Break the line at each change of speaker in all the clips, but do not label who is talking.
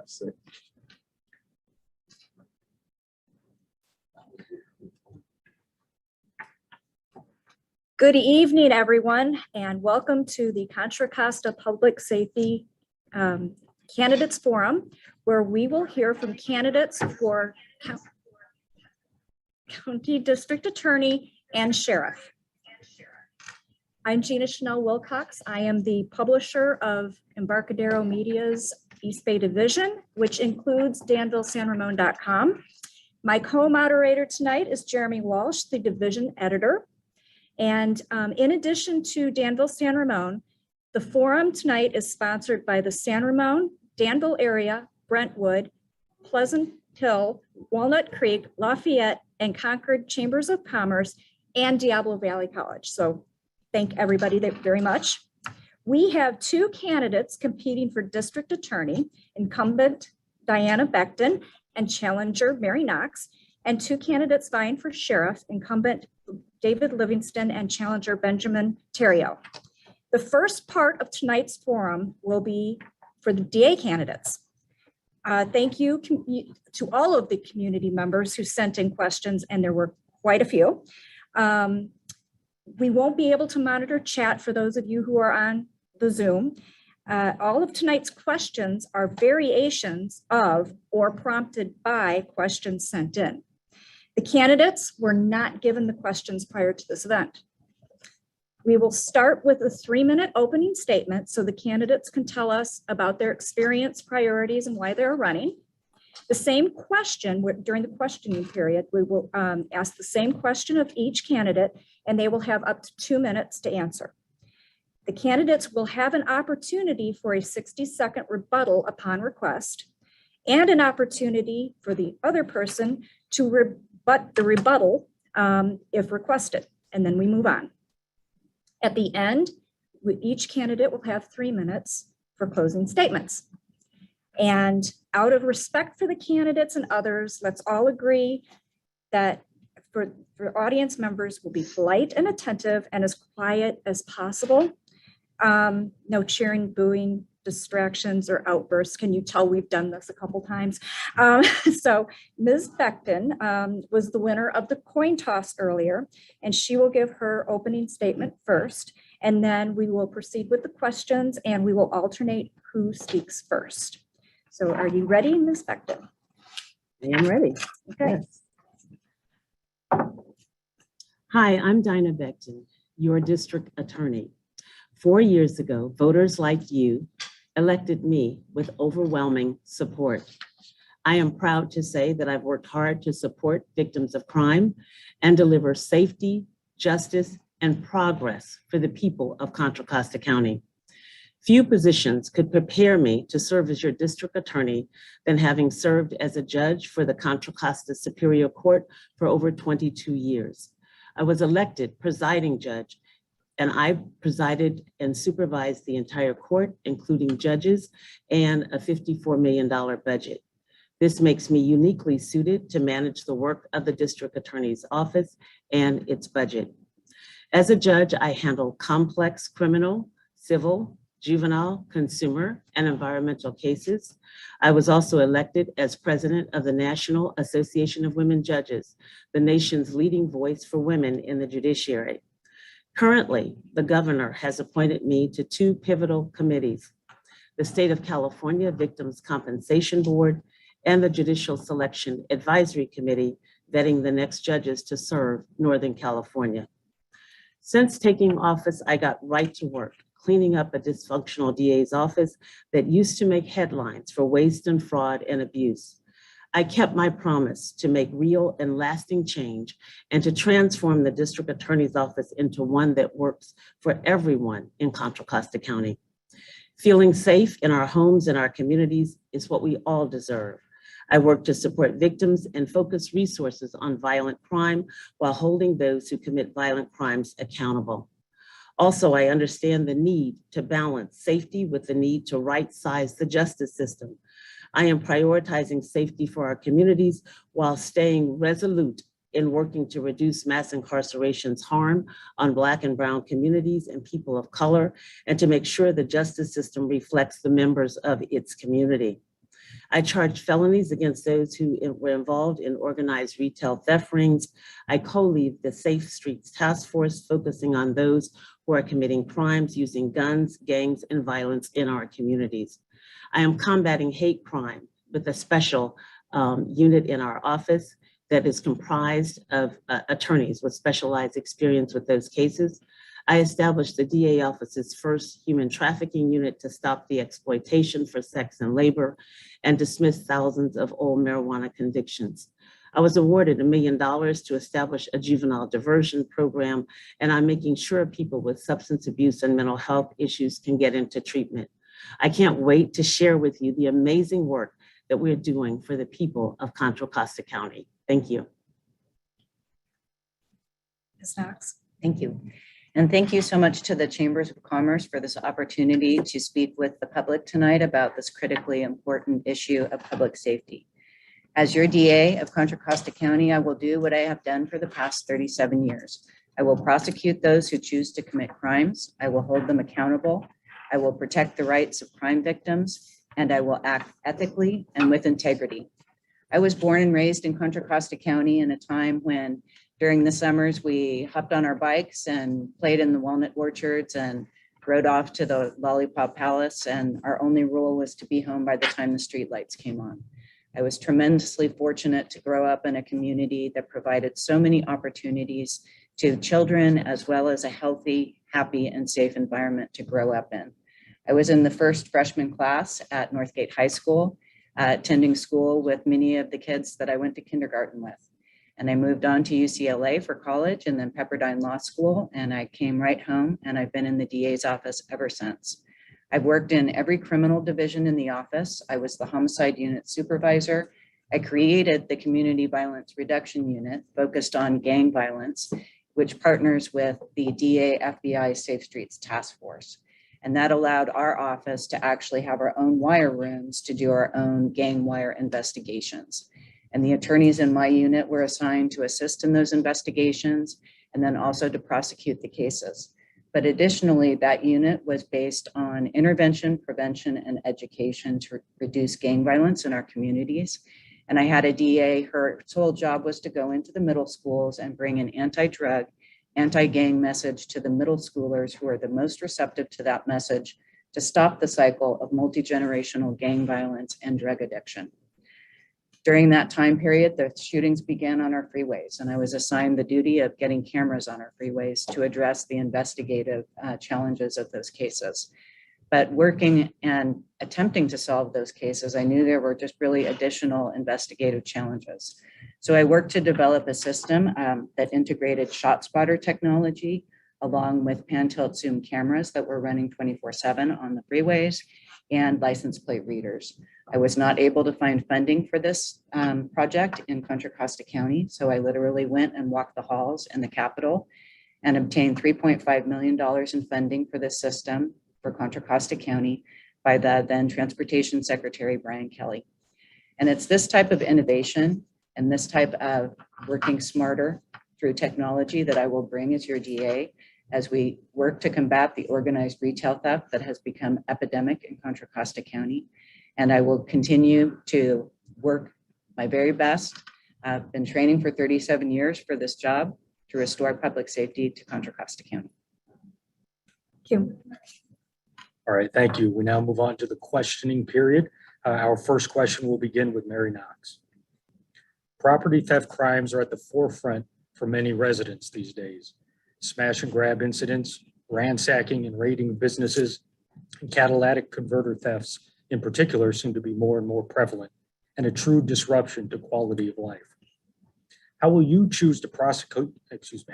sick.
Good evening, everyone, and welcome to the Contra Costa Public Safety Candidates Forum, where we will hear from candidates for County District Attorney and Sheriff. I'm Gina Chanel Wilcox. I am the publisher of Embarcadero Media's East Bay Division, which includes DanvilleSanRamon.com. My co-moderator tonight is Jeremy Walsh, the division editor. And in addition to Danville San Ramon, the forum tonight is sponsored by the San Ramon, Danville area, Brentwood, Pleasant Hill, Walnut Creek, Lafayette, and Concord Chambers of Commerce, and Diablo Valley College. So thank everybody very much. We have two candidates competing for district attorney, incumbent Diana Beckton and challenger Mary Knox, and two candidates vying for sheriff, incumbent David Livingston and challenger Benjamin Terrio. The first part of tonight's forum will be for the DA candidates. Thank you to all of the community members who sent in questions, and there were quite a few. We won't be able to monitor chat for those of you who are on the Zoom. All of tonight's questions are variations of or prompted by questions sent in. The candidates were not given the questions prior to this event. We will start with a 3-minute opening statement so the candidates can tell us about their experience, priorities, and why they're running. The same question during the questioning period, we will ask the same question of each candidate, and they will have up to 2 minutes to answer. The candidates will have an opportunity for a 60-second rebuttal upon request, and an opportunity for the other person to rebut the rebuttal if requested, and then we move on. At the end, each candidate will have 3 minutes for closing statements. And out of respect for the candidates and others, let's all agree that for audience members, will be polite and attentive and as quiet as possible. No cheering, booing, distractions, or outbursts. Can you tell we've done this a couple times? So Ms. Beckton was the winner of the coin toss earlier, and she will give her opening statement first, and then we will proceed with the questions, and we will alternate who speaks first. So are you ready, Ms. Beckton?
I am ready.
Okay.
Yes. Hi, I'm Dinah Beckton, your district attorney. 4 years ago, voters like you elected me with overwhelming support. I am proud to say that I've worked hard to support victims of crime and deliver safety, justice, and progress for the people of Contra Costa County. Few positions could prepare me to serve as your district attorney than having served as a judge for the Contra Costa Superior Court for over 22 years. I was elected presiding judge, and I presided and supervised the entire court, including judges, and a $54 million budget. This makes me uniquely suited to manage the work of the district attorney's office and its budget. As a judge, I handle complex criminal, civil, juvenile, consumer, and environmental cases. I was also elected as president of the National Association of Women Judges, the nation's leading voice for women in the judiciary. Currently, the governor has appointed me to 2 pivotal committees, the State of California Victims Compensation Board and the Judicial Selection Advisory Committee, vetting the next judges to serve Northern California. Since taking office, I got right to work, cleaning up a dysfunctional DA's office that used to make headlines for waste and fraud and abuse. I kept my promise to make real and lasting change and to transform the district attorney's office into one that works for everyone in Contra Costa County. Feeling safe in our homes and our communities is what we all deserve. I work to support victims and focus resources on violent crime while holding those who commit violent crimes accountable. Also, I understand the need to balance safety with the need to right-size the justice system. I am prioritizing safety for our communities while staying resolute in working to reduce mass incarceration's harm on Black and Brown communities and people of color, and to make sure the justice system reflects the members of its community. I charged felonies against those who were involved in organized retail theft rings. I co-lead the Safe Streets Task Force, focusing on those who are committing crimes using guns, gangs, and violence in our communities. I am combating hate crime with a special unit in our office that is comprised of attorneys with specialized experience with those cases. I established the DA office's first human trafficking unit to stop the exploitation for sex and labor and dismiss thousands of old marijuana convictions. I was awarded $1 million to establish a juvenile diversion program, and I'm making sure people with substance abuse and mental health issues can get into treatment. I can't wait to share with you the amazing work that we're doing for the people of Contra Costa County. Thank you.
Ms. Knox.
Thank you. And thank you so much to the Chambers of Commerce for this opportunity to speak with the public tonight about this critically important issue of public safety. As your DA of Contra Costa County, I will do what I have done for the past 37 years. I will prosecute those who choose to commit crimes. I will hold them accountable. I will protect the rights of crime victims, and I will act ethically and with integrity. I was born and raised in Contra Costa County in a time when during the summers we hopped on our bikes and played in the walnut orchards and rode off to the Lollipop Palace, and our only rule was to be home by the time the street lights came on. I was tremendously fortunate to grow up in a community that provided so many opportunities to children, as well as a healthy, happy, and safe environment to grow up in. I was in the first freshman class at Northgate High School, attending school with many of the kids that I went to kindergarten with. And I moved on to UCLA for college and then Pepperdine Law School, and I came right home, and I've been in the DA's office ever since. I've worked in every criminal division in the office. I was the homicide unit supervisor. I created the Community Violence Reduction Unit focused on gang violence, which partners with the DA FBI Safe Streets Task Force. And that allowed our office to actually have our own wire rooms to do our own gang wire investigations. And the attorneys in my unit were assigned to assist in those investigations and then also to prosecute the cases. But additionally, that unit was based on intervention, prevention, and education to reduce gang violence in our communities. And I had a DA, her sole job was to go into the middle schools and bring an anti-drug, anti-gang message to the middle schoolers who are the most receptive to that message to stop the cycle of multi-generational gang violence and drug addiction. During that time period, the shootings began on our freeways, and I was assigned the duty of getting cameras on our freeways to address the investigative challenges of those cases. But working and attempting to solve those cases, I knew there were just really additional investigative challenges. So I worked to develop a system that integrated ShotSpotter technology along with pan-tilt zoom cameras that were running 24/7 on the freeways and license plate readers. I was not able to find funding for this project in Contra Costa County, so I literally went and walked the halls in the Capitol and obtained $3.5 million in funding for this system for Contra Costa County by the then Transportation Secretary, Brian Kelly. And it's this type of innovation and this type of working smarter through technology that I will bring as your DA as we work to combat the organized retail theft that has become epidemic in Contra Costa County. And I will continue to work my very best. I've been training for 37 years for this job to restore public safety to Contra Costa County.
Thank you.
All right, thank you. We now move on to the questioning period. Our first question will begin with Mary Knox. Property theft crimes are at the forefront for many residents these days. Smash and grab incidents, ransacking and raiding businesses, and catalytic converter thefts in particular seem to be more and more prevalent and a true disruption to quality of life. How will you choose to prosecute,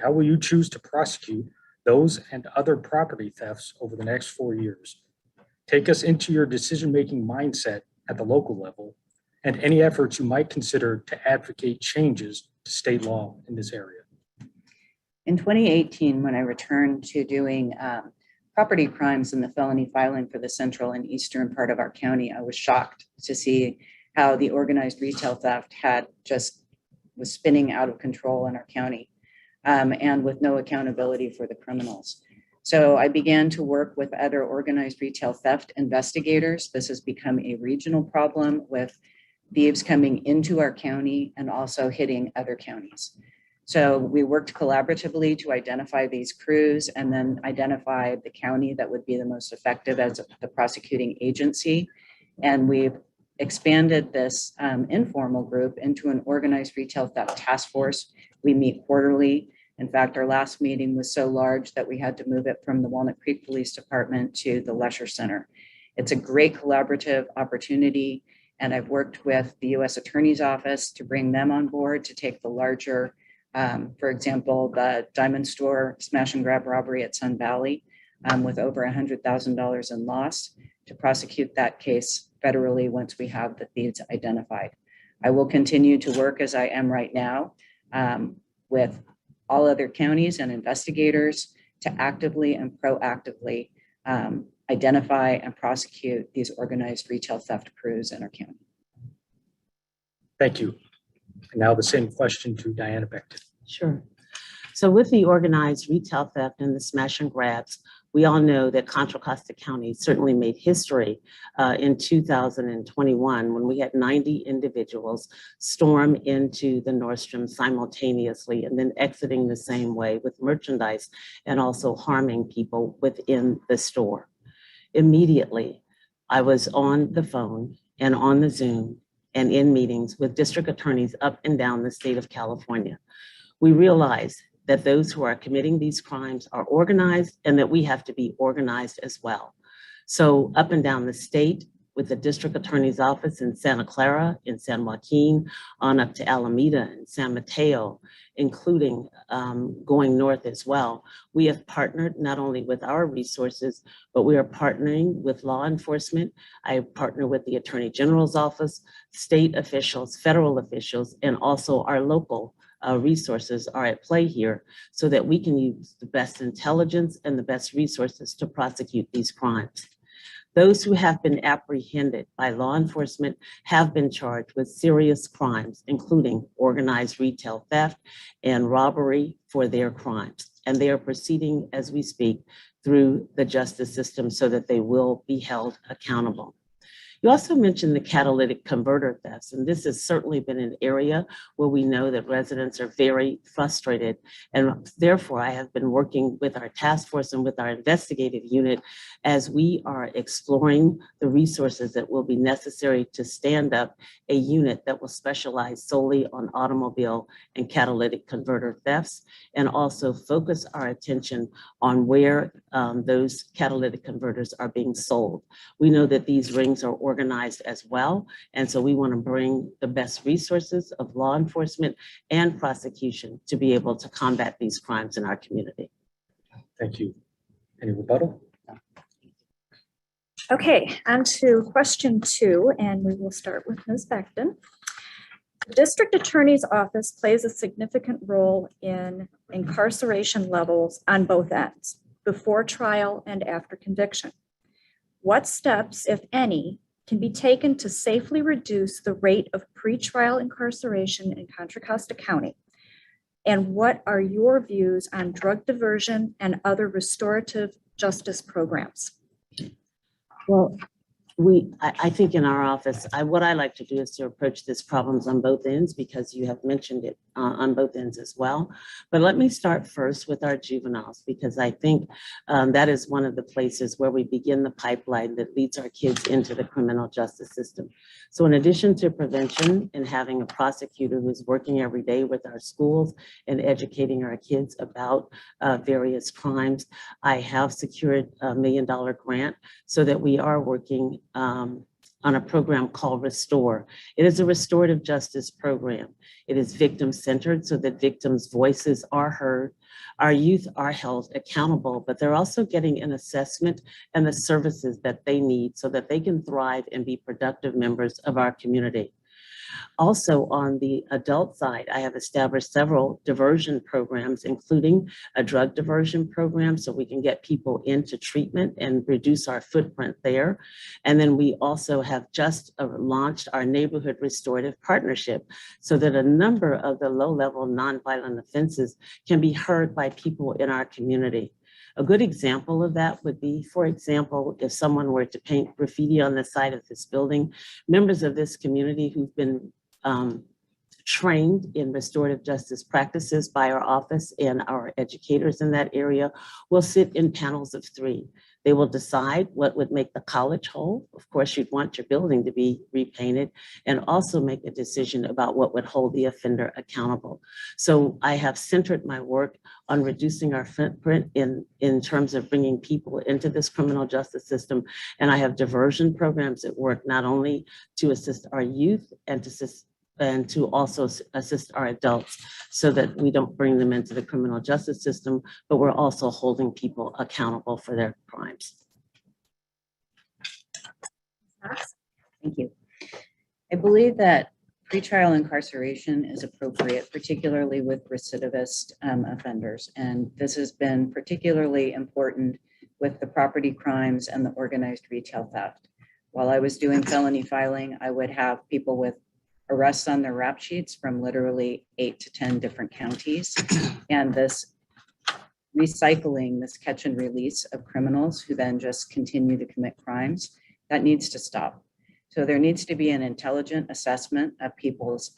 how will you choose to prosecute those and other property thefts over the next 4 years? Take us into your decision-making mindset at the local level and any efforts you might consider to advocate changes to state law in this area.
In 2018, when I returned to doing property crimes and the felony filing for the central and eastern part of our county, I was shocked to see how the organized retail theft was spinning out of control in our county and with no accountability for the criminals. So I began to work with other organized retail theft investigators. This has become a regional problem with thieves coming into our county and also hitting other counties. So we worked collaboratively to identify these crews and then identify the county that would be the most effective as the prosecuting agency. And we've expanded this informal group into an organized retail theft task force. We meet quarterly. In fact, our last meeting was so large that we had to move it from the Walnut Creek Police Department to the Lesher Center. It's a great collaborative opportunity, and I've worked with the U.S. Attorney's Office to bring them on board to take the larger, for example, the Diamond Store smash and grab robbery at Sun Valley with over $100,000 in loss, to prosecute that case federally once we have the thieves identified. I will continue to work as I am right now with all other counties and investigators to actively and proactively identify and prosecute these organized retail theft crews in our county.
Thank you. And now the same question to Diana Becton.
Sure. So with the organized retail theft and the smash and grabs, we all know that Contra Costa County certainly made history in 2021 when we had 90 individuals storm into the Nordstrom simultaneously and then exiting the same way with merchandise and also harming people within the store. Immediately, I was on the phone and on the Zoom and in meetings with district attorneys up and down the state of California. We realized that those who are committing these crimes are organized and that we have to be organized as well. So up and down the state with the district attorney's office in Santa Clara, in San Joaquin, on up to Alameda and San Mateo, including going north as well. We have partnered not only with our resources, but we are partnering with law enforcement. I partner with the Attorney General's office, state officials, federal officials, and also our local resources are at play here so that we can use the best intelligence and the best resources to prosecute these crimes. Those who have been apprehended by law enforcement have been charged with serious crimes, including organized retail theft and robbery for their crimes. And they are proceeding as we speak through the justice system so that they will be held accountable. You also mentioned the catalytic converter thefts, and this has certainly been an area where we know that residents are very frustrated. And therefore, I have been working with our task force and with our investigative unit as we are exploring the resources that will be necessary to stand up a unit that will specialize solely on automobile and catalytic converter thefts, and also focus our attention on where those catalytic converters are being sold. We know that these rings are organized as well. And so we want to bring the best resources of law enforcement and prosecution to be able to combat these crimes in our community.
Thank you. Any rebuttal?
Okay, on to question 2, and we will start with Ms. Becton. The district attorney's office plays a significant role in incarceration levels on both ends, before trial and after conviction. What steps, if any, can be taken to safely reduce the rate of pretrial incarceration in Contra Costa County? And what are your views on drug diversion and other restorative justice programs?
Well, I think in our office, what I like to do is to approach this problems on both ends, because you have mentioned it on both ends as well. But let me start first with our juveniles, because I think that is one of the places where we begin the pipeline that leads our kids into the criminal justice system. So in addition to prevention and having a prosecutor who is working every day with our schools and educating our kids about various crimes, I have secured a $1 million grant so that we are working on a program called Restore. It is a restorative justice program. It is victim-centered so that victims' voices are heard. Our youth are held accountable, but they're also getting an assessment and the services that they need so that they can thrive and be productive members of our community. Also, on the adult side, I have established several diversion programs, including a drug diversion program, so we can get people into treatment and reduce our footprint there. And then we also have just launched our neighborhood restorative partnership so that a number of the low-level nonviolent offenses can be heard by people in our community. A good example of that would be, for example, if someone were to paint graffiti on the side of this building, members of this community who've been trained in restorative justice practices by our office and our educators in that area will sit in panels of 3. They will decide what would make the college whole. Of course, you'd want your building to be repainted, and also make a decision about what would hold the offender accountable. So I have centered my work on reducing our footprint in terms of bringing people into this criminal justice system. And I have diversion programs at work, not only to assist our youth and to also assist our adults so that we don't bring them into the criminal justice system, but we're also holding people accountable for their crimes.
Thank you. I believe that pretrial incarceration is appropriate, particularly with recidivist offenders. And this has been particularly important with the property crimes and the organized retail theft. While I was doing felony filing, I would have people with arrests on their rap sheets from literally 8 to 10 different counties. And this recycling, this catch and release of criminals who then just continue to commit crimes, that needs to stop. So there needs to be an intelligent assessment of people's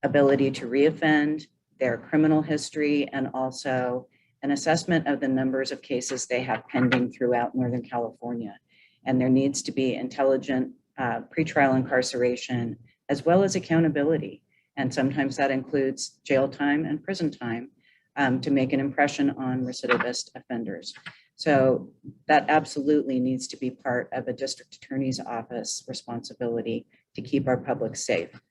ability to reoffend, their criminal history, and also an assessment of the numbers of cases they have pending throughout Northern California. And there needs to be intelligent pretrial incarceration, as well as accountability. And sometimes that includes jail time and prison time to make an impression on recidivist offenders. So that absolutely needs to be part of a district attorney's office responsibility to keep our public safe.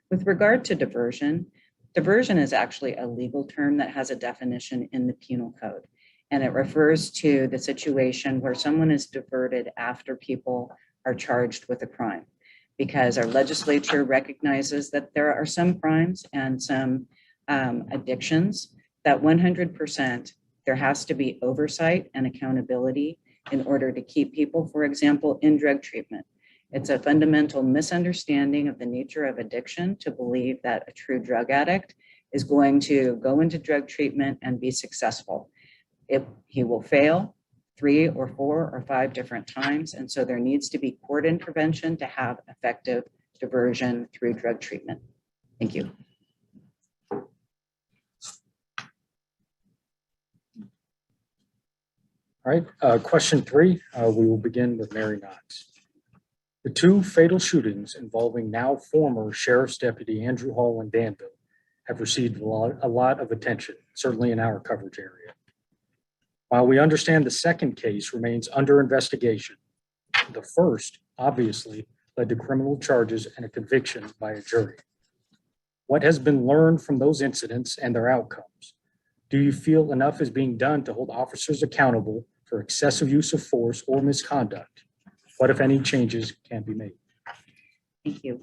With regard to diversion, diversion is actually a legal term that has a definition in the penal code. And it refers to the situation where someone is diverted after people are charged with a crime, because our legislature recognizes that there are some crimes and some addictions that 100% there has to be oversight and accountability in order to keep people, for example, in drug treatment. It's a fundamental misunderstanding of the nature of addiction to believe that a true drug addict is going to go into drug treatment and be successful. He will fail 3 or 4 or 5 different times. And so there needs to be court intervention to have effective diversion through drug treatment. Thank you.
All right, question 3, we will begin with Mary Knox. The 2 fatal shootings involving now former Sheriff's Deputy Andrew Hall in Danville have received a lot of attention, certainly in our coverage area. While we understand the second case remains under investigation, the first obviously led to criminal charges and a conviction by a jury. What has been learned from those incidents and their outcomes? Do you feel enough is being done to hold officers accountable for excessive use of force or misconduct? What, if any, changes can be made?
Thank you.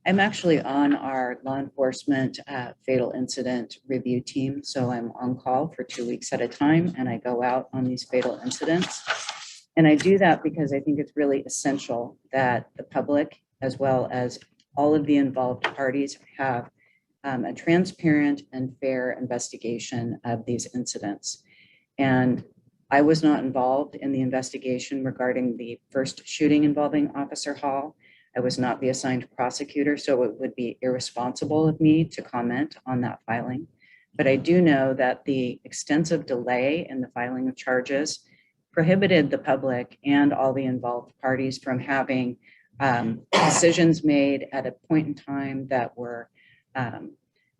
I'm actually on our law enforcement fatal incident review team. So I'm on call for 2 weeks at a time, and I go out on these fatal incidents. And I do that because I think it's really essential that the public, as well as all of the involved parties, have a transparent and fair investigation of these incidents. And I was not involved in the investigation regarding the first shooting involving Officer Hall. I was not the assigned prosecutor, so it would be irresponsible of me to comment on that filing. But I do know that the extensive delay in the filing of charges prohibited the public and all the involved parties from having decisions made at a point in time that were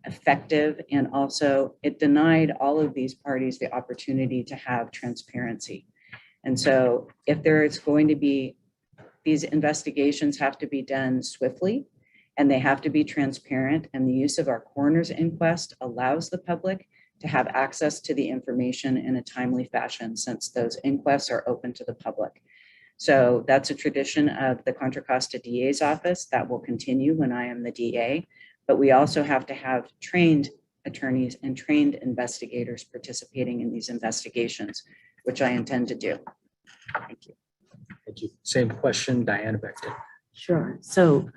effective. And also it denied all of these parties the opportunity to have transparency. And so if there is going to be, these investigations have to be done swiftly and they have to be transparent. And the use of our coroner's inquest allows the public to have access to the information in a timely fashion, since those inquests are open to the public. So that's a tradition of the Contra Costa DA's office that will continue when I am the DA. But we also have to have trained attorneys and trained investigators participating in these investigations, which I intend to do. Thank you.
Thank you. Same question, Diana Becton.
Sure. So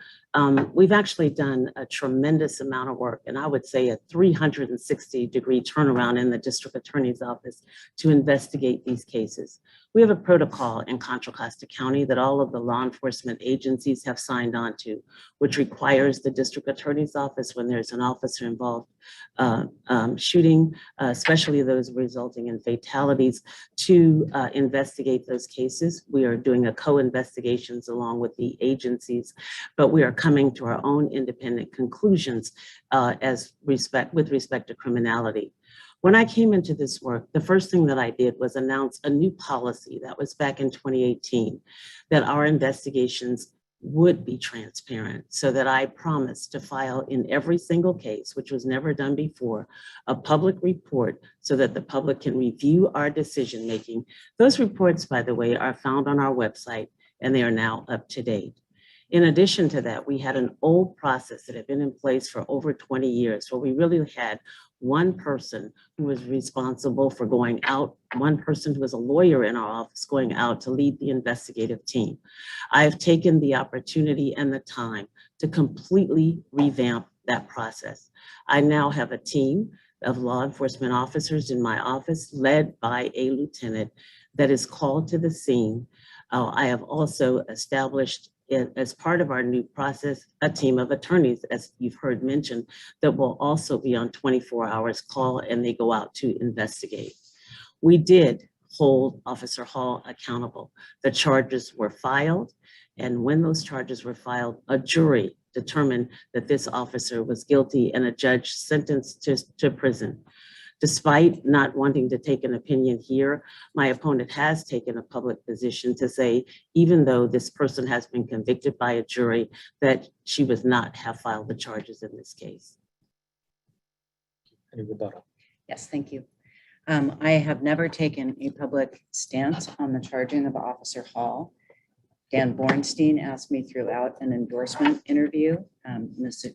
We've actually done a tremendous amount of work, and I would say a 360-degree turnaround in the district attorney's office to investigate these cases. We have a protocol in Contra Costa County that all of the law enforcement agencies have signed on to, which requires the district attorney's office, when there's an officer involved shooting, especially those resulting in fatalities, to investigate those cases. We are doing a co-investigations along with the agencies, but we are coming to our own independent conclusions with respect to criminality. When I came into this work, the first thing that I did was announce a new policy that was back in 2018, that our investigations would be transparent, so that I promised to file in every single case, which was never done before, a public report so that the public can review our decision-making. Those reports, by the way, are found on our website, and they are now up to date. In addition to that, we had an old process that had been in place for over 20 years, where we really had one person who was responsible for going out, one person who was a lawyer in our office going out to lead the investigative team. I have taken the opportunity and the time to completely revamp that process. I now have a team of law enforcement officers in my office, led by a lieutenant, that is called to the scene. I have also established, as part of our new process, a team of attorneys, as you've heard mentioned, that will also be on 24 hours call, and they go out to investigate. We did hold Officer Hall accountable. The charges were filed, and when those charges were filed, a jury determined that this officer was guilty, and a judge sentenced to prison. Despite not wanting to take an opinion here, my opponent has taken a public position to say, even though this person has been convicted by a jury, that she would not have filed the charges in this case.
Any rebuttal?
Yes, thank you. I have never taken a public stance on the charging of Officer Hall. Dan Bornstein asked me throughout an endorsement interview, Ms.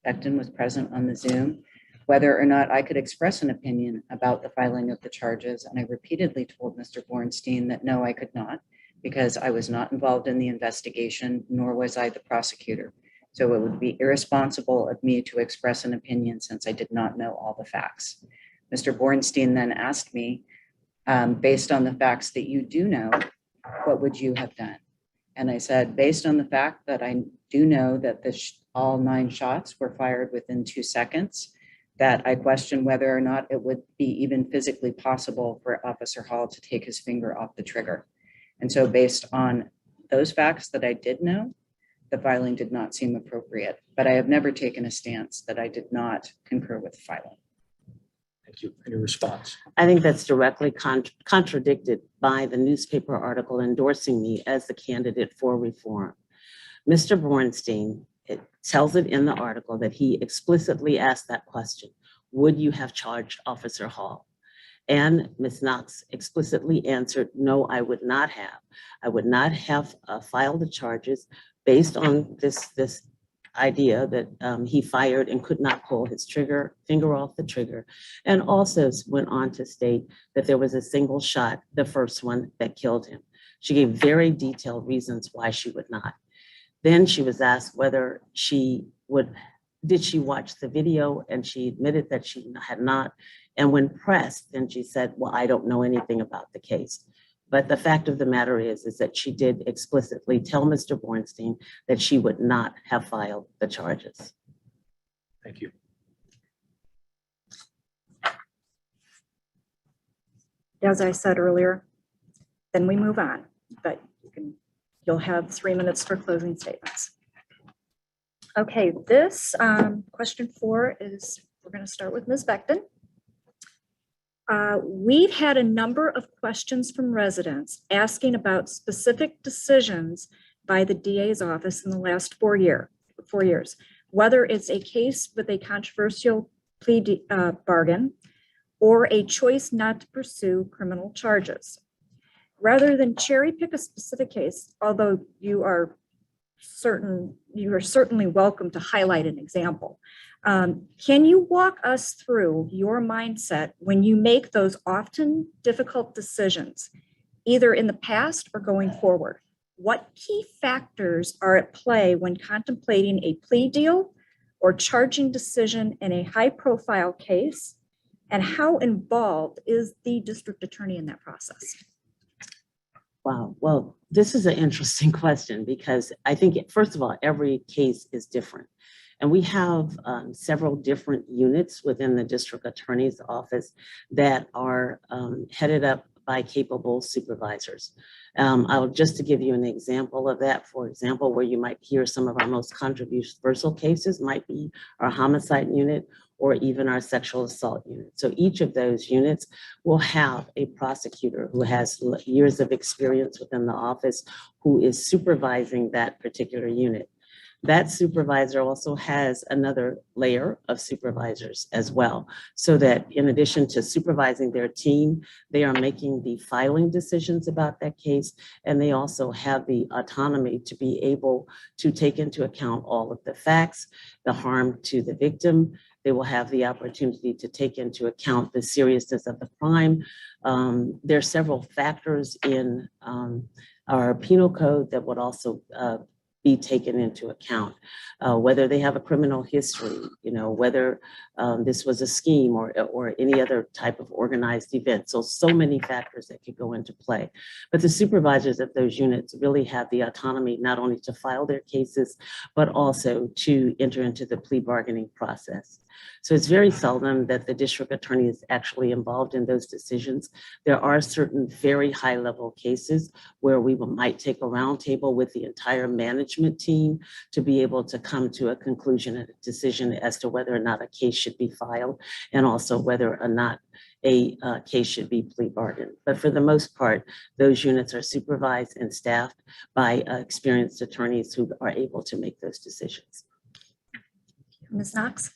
Becton was present on the Zoom, whether or not I could express an opinion about the filing of the charges. And I repeatedly told Mr. Bornstein that no, I could not, because I was not involved in the investigation, nor was I the prosecutor. So it would be irresponsible of me to express an opinion since I did not know all the facts. Mr. Bornstein then asked me, based on the facts that you do know, what would you have done? And I said, based on the fact that I do know that all 9 shots were fired within 2 seconds, that I question whether or not it would be even physically possible for Officer Hall to take his finger off the trigger. And so based on those facts that I did know, the filing did not seem appropriate, but I have never taken a stance that I did not concur with the filing.
Thank you. Any response?
I think that's directly contradicted by the newspaper article endorsing me as the candidate for reform. Mr. Bornstein, it tells it in the article that he explicitly asked that question: would you have charged Officer Hall? And Ms. Knox explicitly answered, no, I would not have. I would not have filed the charges based on this idea that he fired and could not pull his finger off the trigger, and also went on to state that there was a single shot, the first one, that killed him. She gave very detailed reasons why she would not. Then she was asked whether did she watch the video, and she admitted that she had not. And when pressed, then she said, well, I don't know anything about the case. But the fact of the matter is that she did explicitly tell Mr. Bornstein that she would not have filed the charges.
Thank you.
As I said earlier, then we move on, but you'll have 3 minutes for closing statements. Okay, this question 4 is, we're going to start with Ms. Becton. We've had a number of questions from residents asking about specific decisions by the DA's office in the last 4 years, whether it's a case with a controversial plea bargain or a choice not to pursue criminal charges. Rather than cherry pick a specific case, although you are certainly welcome to highlight an example, can you walk us through your mindset when you make those often difficult decisions, either in the past or going forward? what key factors are at play when contemplating a plea deal or charging decision in a high-profile case? And how involved is the district attorney in that process?
Wow. Well, this is an interesting question because I think, first of all, every case is different. And we have several different units within the district attorney's office that are headed up by capable supervisors. I'll just to give you an example of that, for example, where you might hear some of our most controversial cases might be our homicide unit or even our sexual assault unit. So each of those units will have a prosecutor who has years of experience within the office who is supervising that particular unit. That supervisor also has another layer of supervisors as well, so that in addition to supervising their team, they are making the filing decisions about that case, and they also have the autonomy to be able to take into account all of the facts, the harm to the victim. They will have the opportunity to take into account the seriousness of the crime. There are several factors in our penal code that would also be taken into account, whether they have a criminal history, whether this was a scheme or any other type of organized event. So many factors that could go into play. But the supervisors of those units really have the autonomy not only to file their cases, but also to enter into the plea bargaining process. So it's very seldom that the district attorney is actually involved in those decisions. There are certain very high level cases where we might take a roundtable with the entire management team to be able to come to a conclusion and a decision as to whether or not a case should be filed and also whether or not a case should be plea bargained. But for the most part, those units are supervised and staffed by experienced attorneys who are able to make those decisions.
Ms. Knox?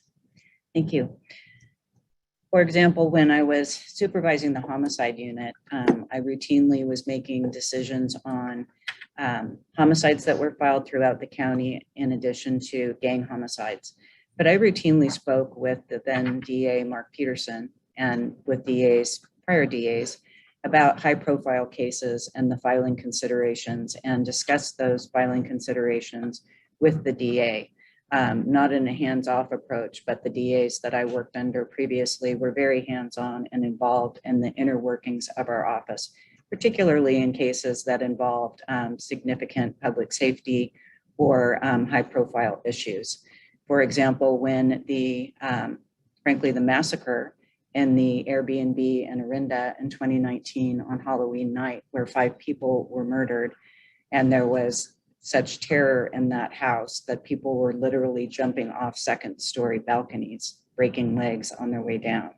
Thank you. For example, when I was supervising the homicide unit, I routinely was making decisions on homicides that were filed throughout the county in addition to gang homicides. But I routinely spoke with the then DA, Mark Peterson, and with prior DAs about high profile cases and the filing considerations and discussed those filing considerations with the DA. Not in a hands-off approach, but the DAs that I worked under previously were very hands-on and involved in the inner workings of our office, particularly in cases that involved significant public safety or high-profile issues. For example, when frankly, the massacre in the Airbnb in Orinda in 2019 on Halloween night, where 5 people were murdered, and there was such terror in that house that people were literally jumping off second-story balconies, breaking legs on their way down.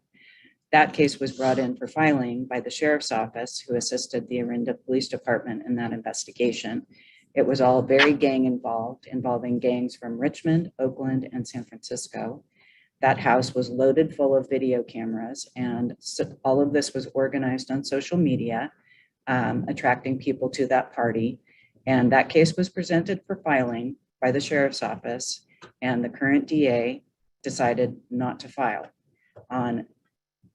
That case was brought in for filing by the sheriff's office, who assisted the Orinda Police Department in that investigation. It was all very gang involved, involving gangs from Richmond, Oakland, and San Francisco. That house was loaded full of video cameras, and so all of this was organized on social media, attracting people to that party. And that case was presented for filing by the sheriff's office, and the current DA decided not to file on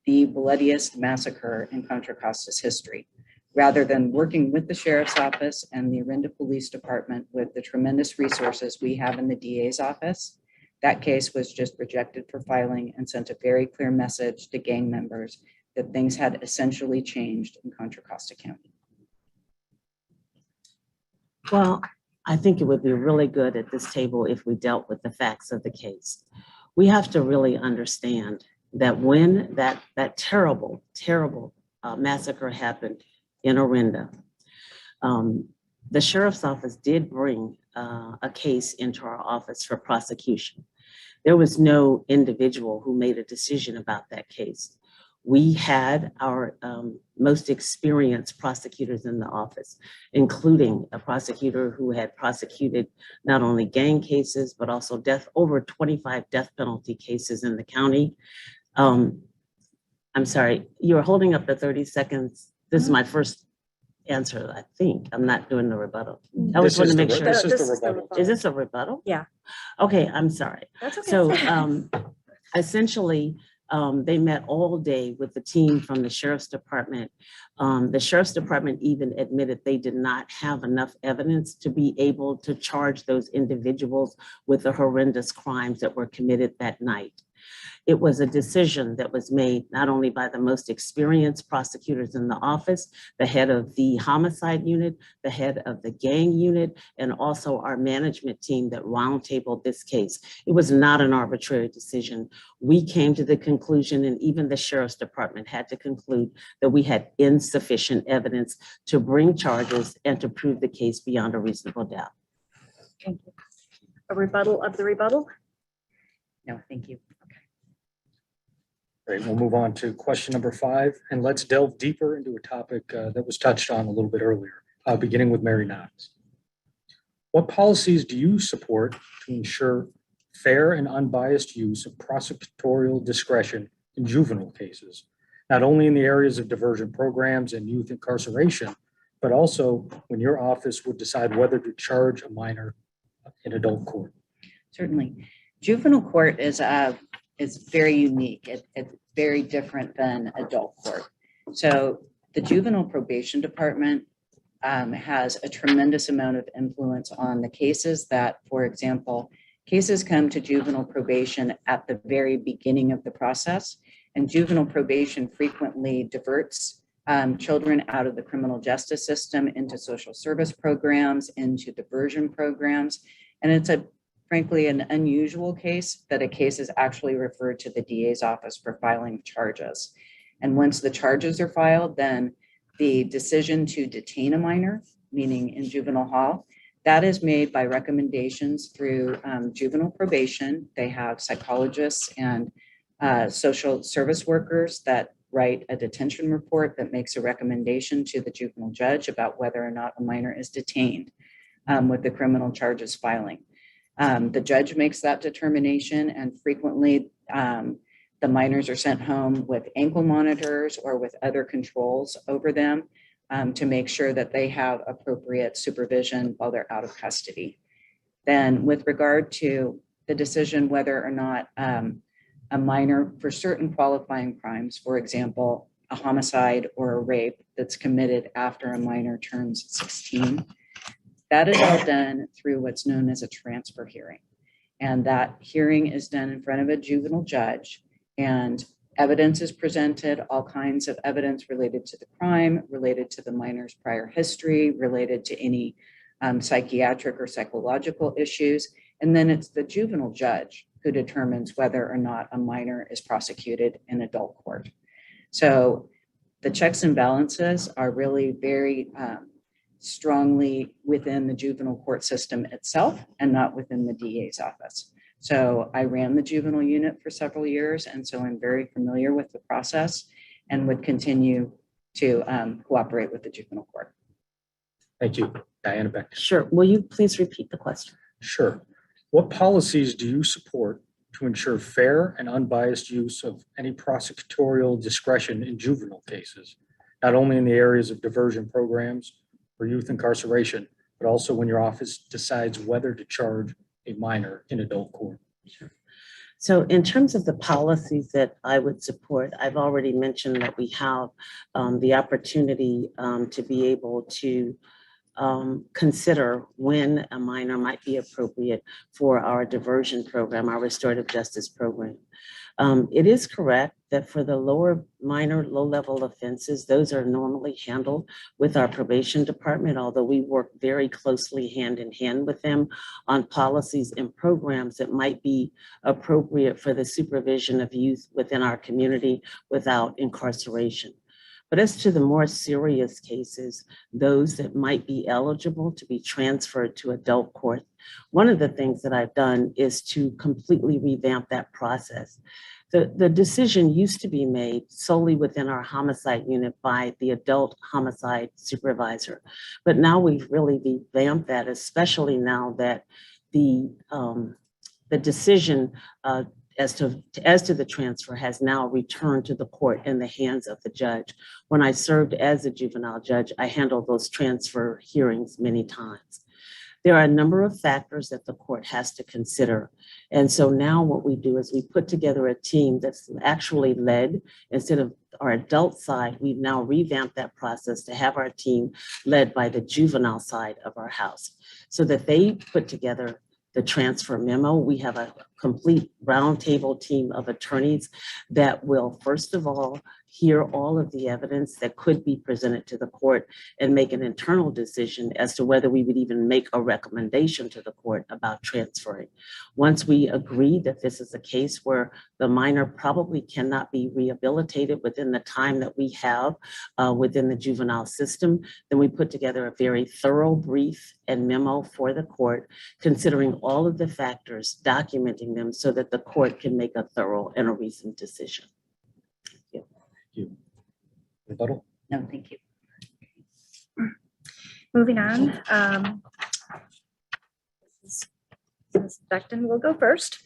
the bloodiest massacre in Contra Costa's history. Rather than working with the sheriff's office and the Orinda Police Department with the tremendous resources we have in the DA's office, that case was just rejected for filing and sent a very clear message to gang members that things had essentially changed in Contra Costa County.
Well, I think it would be really good at this table if we dealt with the facts of the case. We have to really understand that when that terrible massacre happened in Orinda, the sheriff's office did bring a case into our office for prosecution. There was no individual who made a decision about that case. We had our most experienced prosecutors in the office, including a prosecutor who had prosecuted not only gang cases, but also over 25 death penalty cases in the county. I'm sorry, you're holding up the 30 seconds. This is my first answer, I think. I'm not doing the rebuttal. I was going to make sure.
This is the rebuttal.
Is this a rebuttal?
Yeah.
Okay, I'm sorry.
That's okay.
So essentially, They met all day with the team from the Sheriff's Department. The Sheriff's Department even admitted they did not have enough evidence to be able to charge those individuals with the horrendous crimes that were committed that night. It was a decision that was made not only by the most experienced prosecutors in the office, the head of the homicide unit, the head of the gang unit, and also our management team that roundtabled this case. It was not an arbitrary decision. We came to the conclusion, and even the Sheriff's Department had to conclude, that we had insufficient evidence to bring charges and to prove the case beyond a reasonable doubt.
Thank you. A rebuttal of the rebuttal?
No, thank you.
Great, we'll move on to question number 5, and let's delve deeper into a topic that was touched on a little bit earlier, beginning with Mary Knox. What policies do you support to ensure fair and unbiased use of prosecutorial discretion in juvenile cases, not only in the areas of diversion programs and youth incarceration, but also when your office would decide whether to charge a minor in adult court?
Certainly. Juvenile court is very unique. It's very different than adult court. So the juvenile probation department has a tremendous amount of influence on the cases that, for example, cases come to juvenile probation at the very beginning of the process, and juvenile probation frequently diverts children out of the criminal justice system into social service programs, into diversion programs. And it's frankly an unusual case that a case is actually referred to the DA's office for filing charges. And once the charges are filed, then the decision to detain a minor, meaning in juvenile hall, that is made by recommendations through juvenile probation. They have psychologists and social service workers that write a detention report that makes a recommendation to the juvenile judge about whether or not a minor is detained with the criminal charges filing. The judge makes that determination, and frequently the minors are sent home with ankle monitors or with other controls over them to make sure that they have appropriate supervision while they're out of custody. Then with regard to the decision whether or not a minor for certain qualifying crimes, for example, a homicide or a rape that's committed after a minor turns 16, that is all done through what's known as a transfer hearing. And that hearing is done in front of a juvenile judge, and evidence is presented, all kinds of evidence related to the crime, related to the minor's prior history, related to any psychiatric or psychological issues. And then it's the juvenile judge who determines whether or not a minor is prosecuted in adult court. So the checks and balances are really very strongly within the juvenile court system itself and not within the DA's office. So I ran the juvenile unit for several years, and so I'm very familiar with the process and would continue to cooperate with the juvenile court.
Thank you. Diana Beck.
Sure. Will you please repeat the question?
Sure. What policies do you support to ensure fair and unbiased use of any prosecutorial discretion in juvenile cases, not only in the areas of diversion programs or youth incarceration, but also when your office decides whether to charge a minor in adult court?
Sure. So in terms of the policies that I would support, I've already mentioned that we have the opportunity to be able to consider when a minor might be appropriate for our diversion program, our restorative justice program. It is correct that for the minor low-level offenses, those are normally handled with our probation department, although we work very closely hand in hand with them on policies and programs that might be appropriate for the supervision of youth within our community without incarceration. But as to the more serious cases, those that might be eligible to be transferred to adult court, one of the things that I've done is to completely revamp that process. The decision used to be made solely within our homicide unit by the adult homicide supervisor. But now we've really revamped that, especially now that the decision as to the transfer has now returned to the court in the hands of the judge. When I served as a juvenile judge, I handled those transfer hearings many times. There are a number of factors that the court has to consider. And so now what we do is we put together a team that's actually led, instead of our adult side, we've now revamped that process to have our team led by the juvenile side of our house, so that they put together the transfer memo. We have a complete roundtable team of attorneys that will, first of all, hear all of the evidence that could be presented to the court and make an internal decision as to whether we would even make a recommendation to the court about transferring. Once we agree that this is a case where the minor probably cannot be rehabilitated within the time that we have within the juvenile system, then we put together a very thorough brief and memo for the court, considering all of the factors, documenting them so that the court can make a thorough and a reasoned decision.
You. Rebuttal?
No, thank you.
Moving on. Ms. Beckton will go first.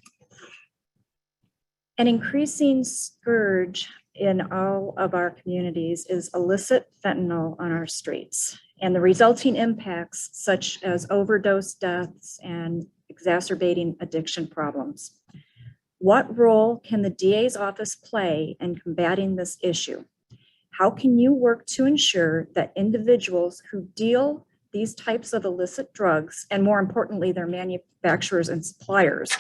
An increasing scourge in all of our communities is illicit fentanyl on our streets, and the resulting impacts such as overdose deaths and exacerbating addiction problems. What role can the DA's office play in combating this issue? How can you work to ensure that individuals who deal these types of illicit drugs, and more importantly, their manufacturers and suppliers,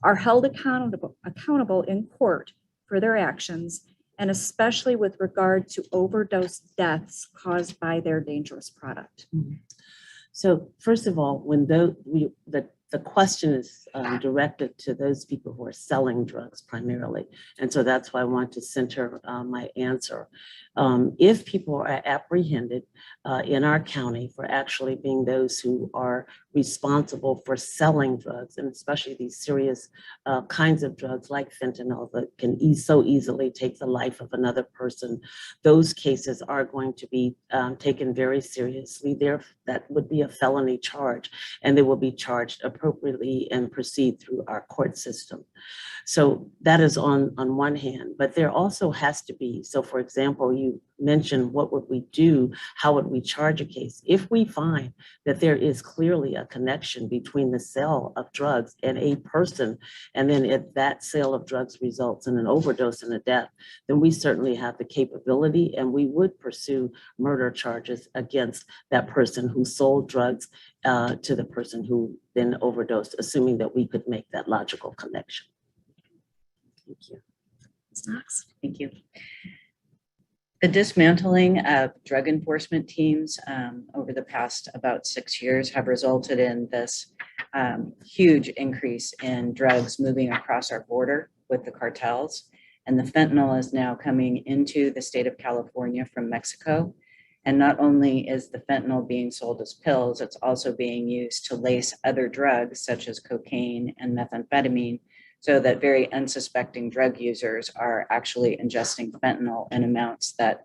are held accountable in court for their actions, and especially with regard to overdose deaths caused by their dangerous product?
So first of all, when the question is directed to those people who are selling drugs primarily. And so that's why I want to center my answer. If people are apprehended in our county for actually being those who are responsible for selling drugs, and especially these serious kinds of drugs like fentanyl that can so easily take the life of another person, those cases are going to be taken very seriously. That would be a felony charge, and they will be charged appropriately and proceed through our court system. So that is on one hand, but there also has to be, so for example, you mentioned what would we do, how would we charge a case? If we find that there is clearly a connection between the sale of drugs and a person, and then if that sale of drugs results in an overdose and a death, then we certainly have the capability, and we would pursue murder charges against that person who sold drugs to the person who then overdosed, assuming that we could make that logical connection. Thank you.
Ms. Knox?
Thank you. The dismantling of drug enforcement teams over the past about 6 years have resulted in this huge increase in drugs moving across our border with the cartels. And the fentanyl is now coming into the state of California from Mexico. And not only is the fentanyl being sold as pills, it's also being used to lace other drugs such as cocaine and methamphetamine, so that very unsuspecting drug users are actually ingesting fentanyl in amounts that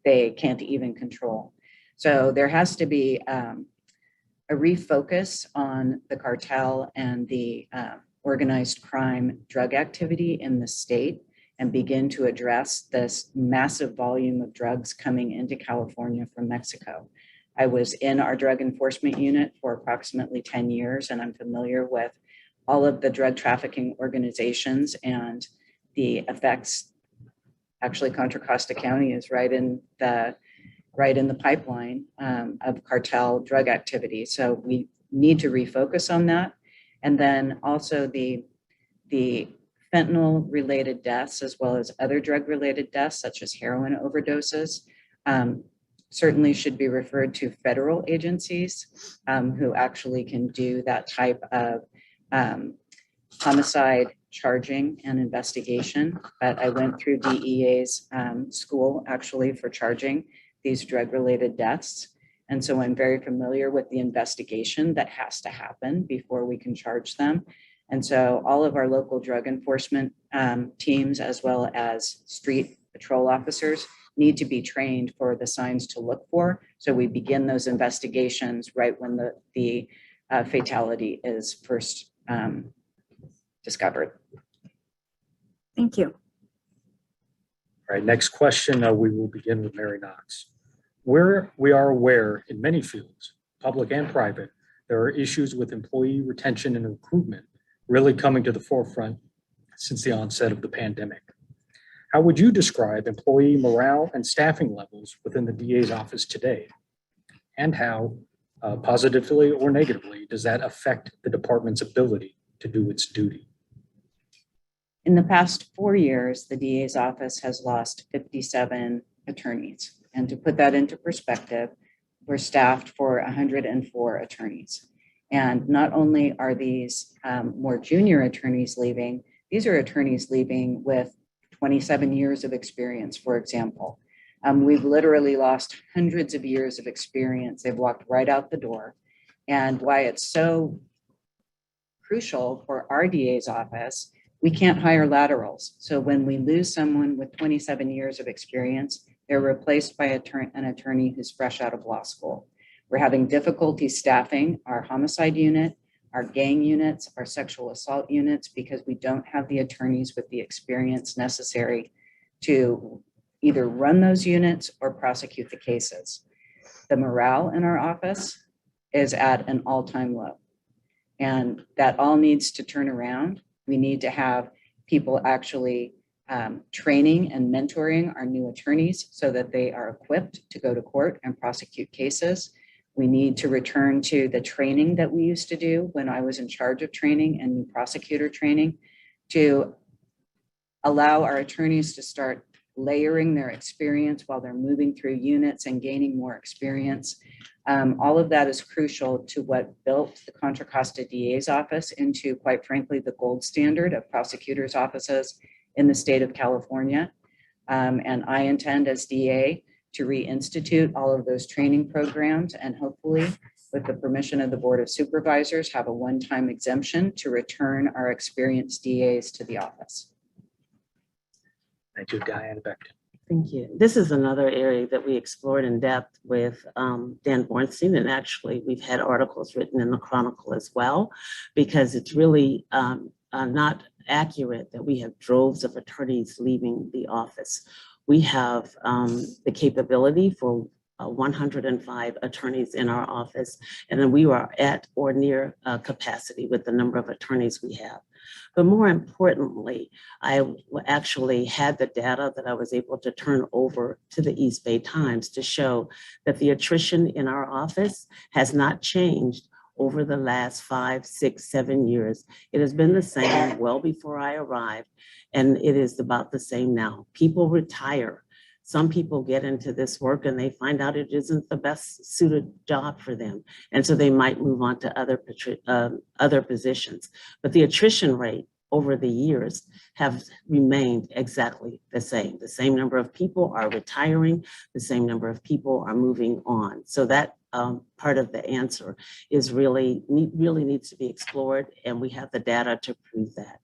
they can't even control. So there has to be a refocus on the cartel and the organized crime drug activity in the state, and begin to address this massive volume of drugs coming into California from Mexico. I was in our drug enforcement unit for approximately 10 years, and I'm familiar with all of the drug trafficking organizations and the effects. Actually, Contra Costa County is right in the pipeline of cartel drug activity. So we need to refocus on that. And then also the fentanyl related deaths, as well as other drug related deaths, such as heroin overdoses, certainly should be referred to federal agencies who actually can do that type of homicide charging and investigation. But I went through DEA's school actually for charging these drug related deaths. And so I'm very familiar with the investigation that has to happen before we can charge them. And so all of our local drug enforcement teams, as well as street patrol officers, need to be trained for the signs to look for. So we begin those investigations right when the fatality is first discovered.
Thank you.
All right, next question, we will begin with Mary Knox. We are aware in many fields, public and private, there are issues with employee retention and recruitment really coming to the forefront since the onset of the pandemic. How would you describe employee morale and staffing levels within the DA's office today? And how, positively or negatively, does that affect the department's ability to do its duty?
In the past 4 years, the DA's office has lost 57 attorneys. And to put that into perspective, we're staffed for 104 attorneys. And not only are these more junior attorneys leaving, these are attorneys leaving with 27 years of experience, for example. We've literally lost hundreds of years of experience. They've walked right out the door. And why it's so crucial for our DA's office, we can't hire laterals. So when we lose someone with 27 years of experience, they're replaced by an attorney who's fresh out of law school. We're having difficulty staffing our homicide unit, our gang units, our sexual assault units, because we don't have the attorneys with the experience necessary to either run those units or prosecute the cases. The morale in our office is at an all-time low. And that all needs to turn around. We need to have people actually training and mentoring our new attorneys so that they are equipped to go to court and prosecute cases. We need to return to the training that we used to do when I was in charge of training and new prosecutor training, to allow our attorneys to start layering their experience while they're moving through units and gaining more experience. All of that is crucial to what built the Contra Costa DA's office into, quite frankly, the gold standard of prosecutors' offices in the state of California. And I intend as DA to reinstitute all of those training programs and hopefully, with the permission of the Board of Supervisors, have a one-time exemption to return our experienced DAs to the office.
Thank you, Diana Beckton.
Thank you. This is another area that we explored in depth with Dan Bornstein, and actually we've had articles written in the Chronicle as well, because it's really not accurate that we have droves of attorneys leaving the office. We have the capability for 105 attorneys in our office, and then we are at or near capacity with the number of attorneys we have. But more importantly, I actually had the data that I was able to turn over to the East Bay Times to show that the attrition in our office has not changed over the last 5, 6, 7 years. It has been the same well before I arrived, and it is about the same now. People retire. Some people get into this work and they find out it isn't the best suited job for them. And so they might move on to other positions. But the attrition rate over the years have remained exactly the same. The same number of people are retiring, the same number of people are moving on. So that part of the answer is really needs to be explored, and we have the data to prove that.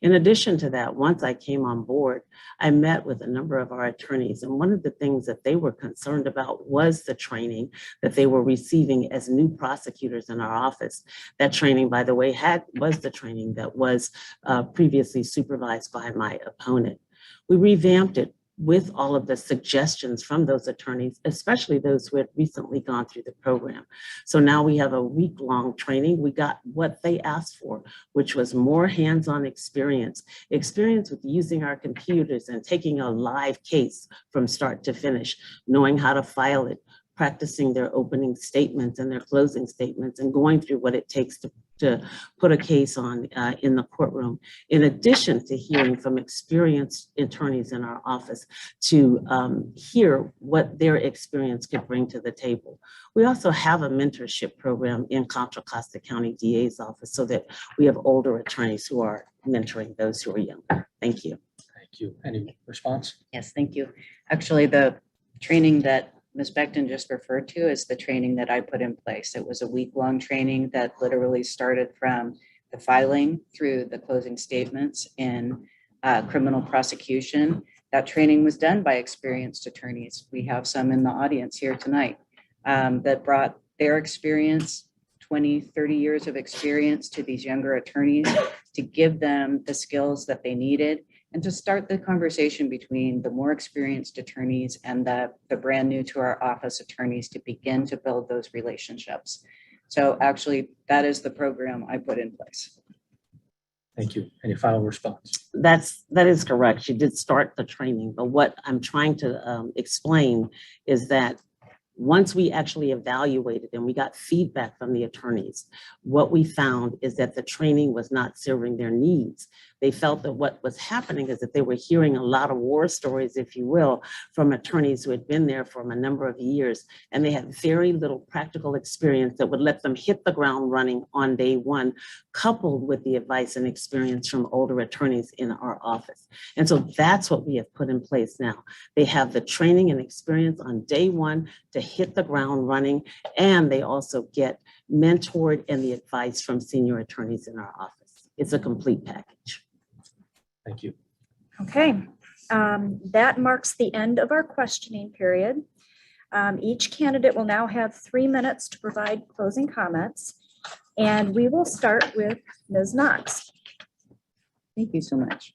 In addition to that, once I came on board, I met with a number of our attorneys, and one of the things that they were concerned about was the training that they were receiving as new prosecutors in our office. That training, by the way, was the training that was previously supervised by my opponent. We revamped it with all of the suggestions from those attorneys, especially those who had recently gone through the program. So now we have a week-long training. We got what they asked for, which was more hands-on experience with using our computers and taking a live case from start to finish, knowing how to file it, practicing their opening statements and their closing statements, and going through what it takes to put a case on in the courtroom, in addition to hearing from experienced attorneys in our office to hear what their experience could bring to the table. We also have a mentorship program in Contra Costa County DA's office so that we have older attorneys who are mentoring those who are younger. Thank you.
Thank you. Any response?
Yes, thank you. Actually, the training that Ms. Beckton just referred to is the training that I put in place. It was a week-long training that literally started from the filing through the closing statements in criminal prosecution. That training was done by experienced attorneys. We have some in the audience here tonight that brought their experience, 20, 30 years of experience, to these younger attorneys to give them the skills that they needed and to start the conversation between the more experienced attorneys and the brand new to our office attorneys to begin to build those relationships. So actually, that is the program I put in place.
Thank you. Any final response?
That is correct. She did start the training, but what I'm trying to explain is that once we actually evaluated and we got feedback from the attorneys, what we found is that the training was not serving their needs. They felt that what was happening is that they were hearing a lot of war stories, if you will, from attorneys who had been there for a number of years, and they had very little practical experience that would let them hit the ground running on day one, coupled with the advice and experience from older attorneys in our office. And so that's what we have put in place now. They have the training and experience on day one to hit the ground running, and they also get mentored and the advice from senior attorneys in our office. It's a complete package.
Thank you.
Okay, that marks the end of our questioning period. Each candidate will now have 3 minutes to provide closing comments, and we will start with Ms. Knox.
Thank you so much.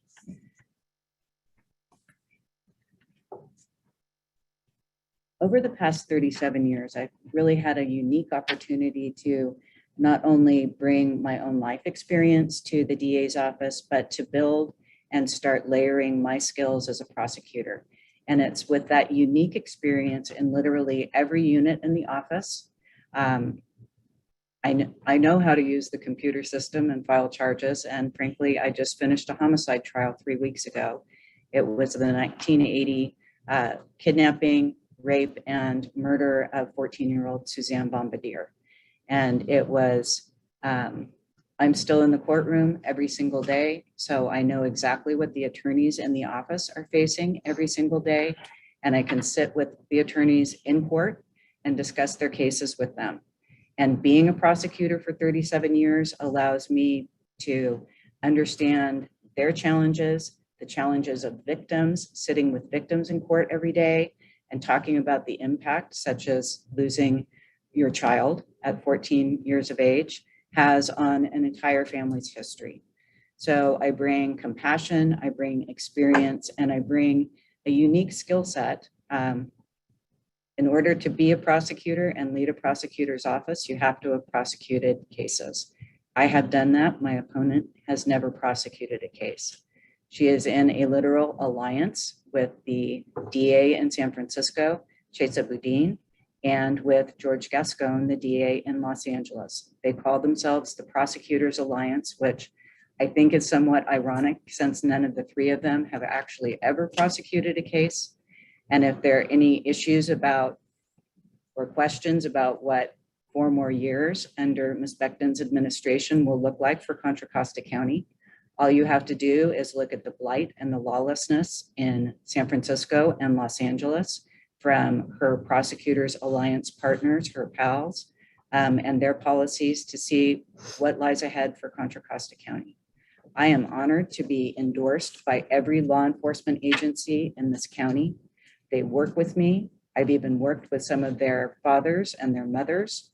Over the past 37 years, I've really had a unique opportunity to not only bring my own life experience to the DA's office, but to build and start layering my skills as a prosecutor. And it's with that unique experience in literally every unit in the office. I know how to use the computer system and file charges. And frankly, I just finished a homicide trial 3 weeks ago. It was the 1980 kidnapping, rape, and murder of 14-year-old Suzanne Bombardier. And it was, I'm still in the courtroom every single day, so I know exactly what the attorneys in the office are facing every single day. And I can sit with the attorneys in court and discuss their cases with them. And being a prosecutor for 37 years allows me to understand their challenges, the challenges of victims, sitting with victims in court every day and talking about the impact, such as losing your child at 14 years of age, has on an entire family's history. So I bring compassion, I bring experience, and I bring a unique skill set. In order to be a prosecutor and lead a prosecutor's office, you have to have prosecuted cases. I have done that. My opponent has never prosecuted a case. She is in a literal alliance with the DA in San Francisco, Chesa Boudin, and with George Gascon, the DA in Los Angeles. They call themselves the Prosecutors Alliance, which I think is somewhat ironic since none of the three of them have actually ever prosecuted a case. And if there are any issues about or questions about what 4 more years under Ms. Becton's administration will look like for Contra Costa County, all you have to do is look at the blight and the lawlessness in San Francisco and Los Angeles from her Prosecutors Alliance partners, her pals, and their policies to see what lies ahead for Contra Costa County. I am honored to be endorsed by every law enforcement agency in this county. They work with me. I've even worked with some of their fathers and their mothers.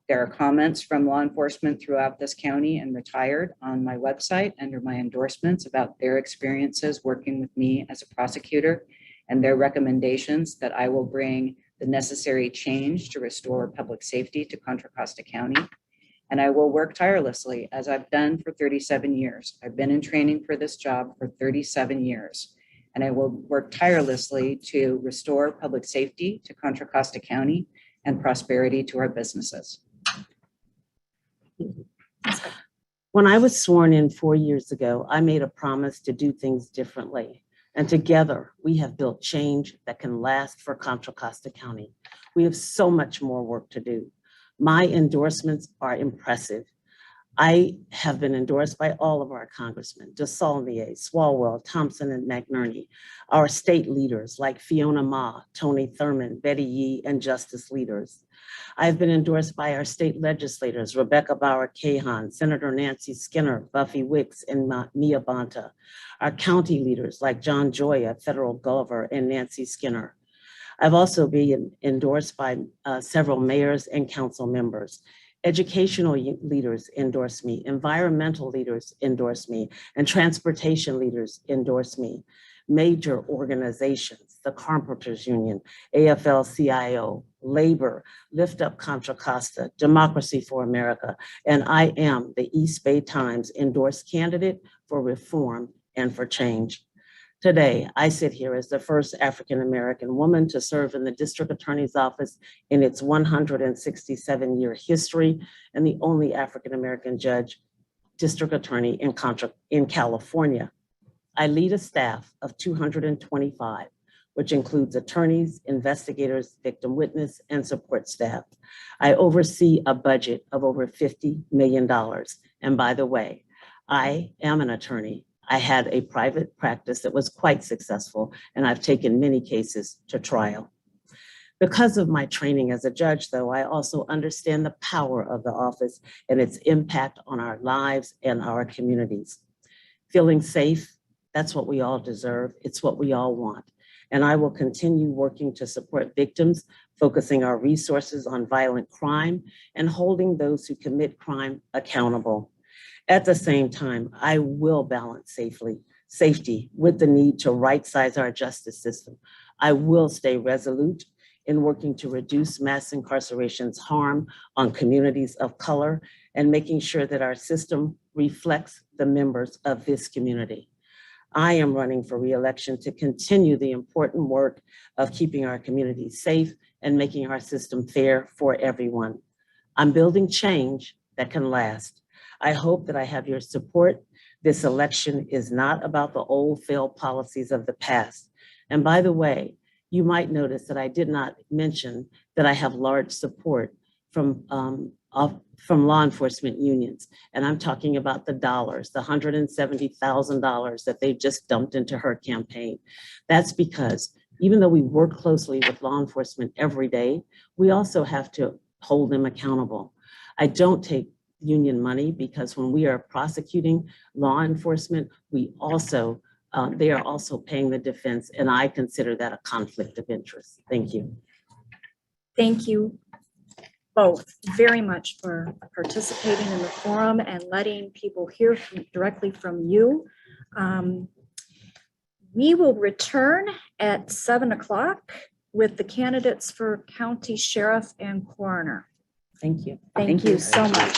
There are comments from law enforcement throughout this county and retired on my website under my endorsements about their experiences working with me as a prosecutor and their recommendations that I will bring the necessary change to restore public safety to Contra Costa County. And I will work tirelessly as I've done for 37 years. I've been in training for this job for 37 years. And I will work tirelessly to restore public safety to Contra Costa County and prosperity to our businesses.
When I was sworn in 4 years ago, I made a promise to do things differently. And together, we have built change that can last for Contra Costa County. We have so much more work to do. My endorsements are impressive. I have been endorsed by all of our congressmen, DeSaulnier, Swalwell, Thompson, and McNerney, our state leaders like Fiona Ma, Tony Thurmond, Betty Yee, and justice leaders. I've been endorsed by our state legislators, Rebecca Bauer-Kahan, Senator Nancy Skinner, Buffy Wicks, and Mia Bonta, our county leaders like John Joya, federal governor, and Nancy Skinner. I've also been endorsed by several mayors and council members. Educational leaders endorse me, environmental leaders endorse me, and transportation leaders endorse me. Major organizations, the Carpenters Union, AFL-CIO, Labor, Lift Up Contra Costa, Democracy for America, and I am the East Bay Times endorsed candidate for reform and for change. Today, I sit here as the first African-American woman to serve in the district attorney's office in its 167-year history, and the only African-American judge, district attorney in Contra in California. I lead a staff of 225, which includes attorneys, investigators, victim witness, and support staff. I oversee a budget of over $50 million. And by the way, I am an attorney. I had a private practice that was quite successful, and I've taken many cases to trial. Because of my training as a judge, though, I also understand the power of the office and its impact on our lives and our communities. Feeling safe, that's what we all deserve. It's what we all want. And I will continue working to support victims, focusing our resources on violent crime and holding those who commit crime accountable. At the same time, I will balance safety with the need to right-size our justice system. I will stay resolute in working to reduce mass incarceration's harm on communities of color and making sure that our system reflects the members of this community. I am running for re-election to continue the important work of keeping our communities safe and making our system fair for everyone. I'm building change that can last. I hope that I have your support. This election is not about the old failed policies of the past. And by the way, you might notice that I did not mention that I have large support from law enforcement unions. And I'm talking about the dollars, the $170,000 that they just dumped into her campaign. That's because even though we work closely with law enforcement every day, we also have to hold them accountable. I don't take union money because when we are prosecuting law enforcement, we also, they are also paying the defense, and I consider that a conflict of interest. Thank you.
Thank you both very much for participating in the forum and letting people hear directly from you. We will return at 7 o'clock with the candidates for county sheriff and coroner.
Thank you.
Thank you so much.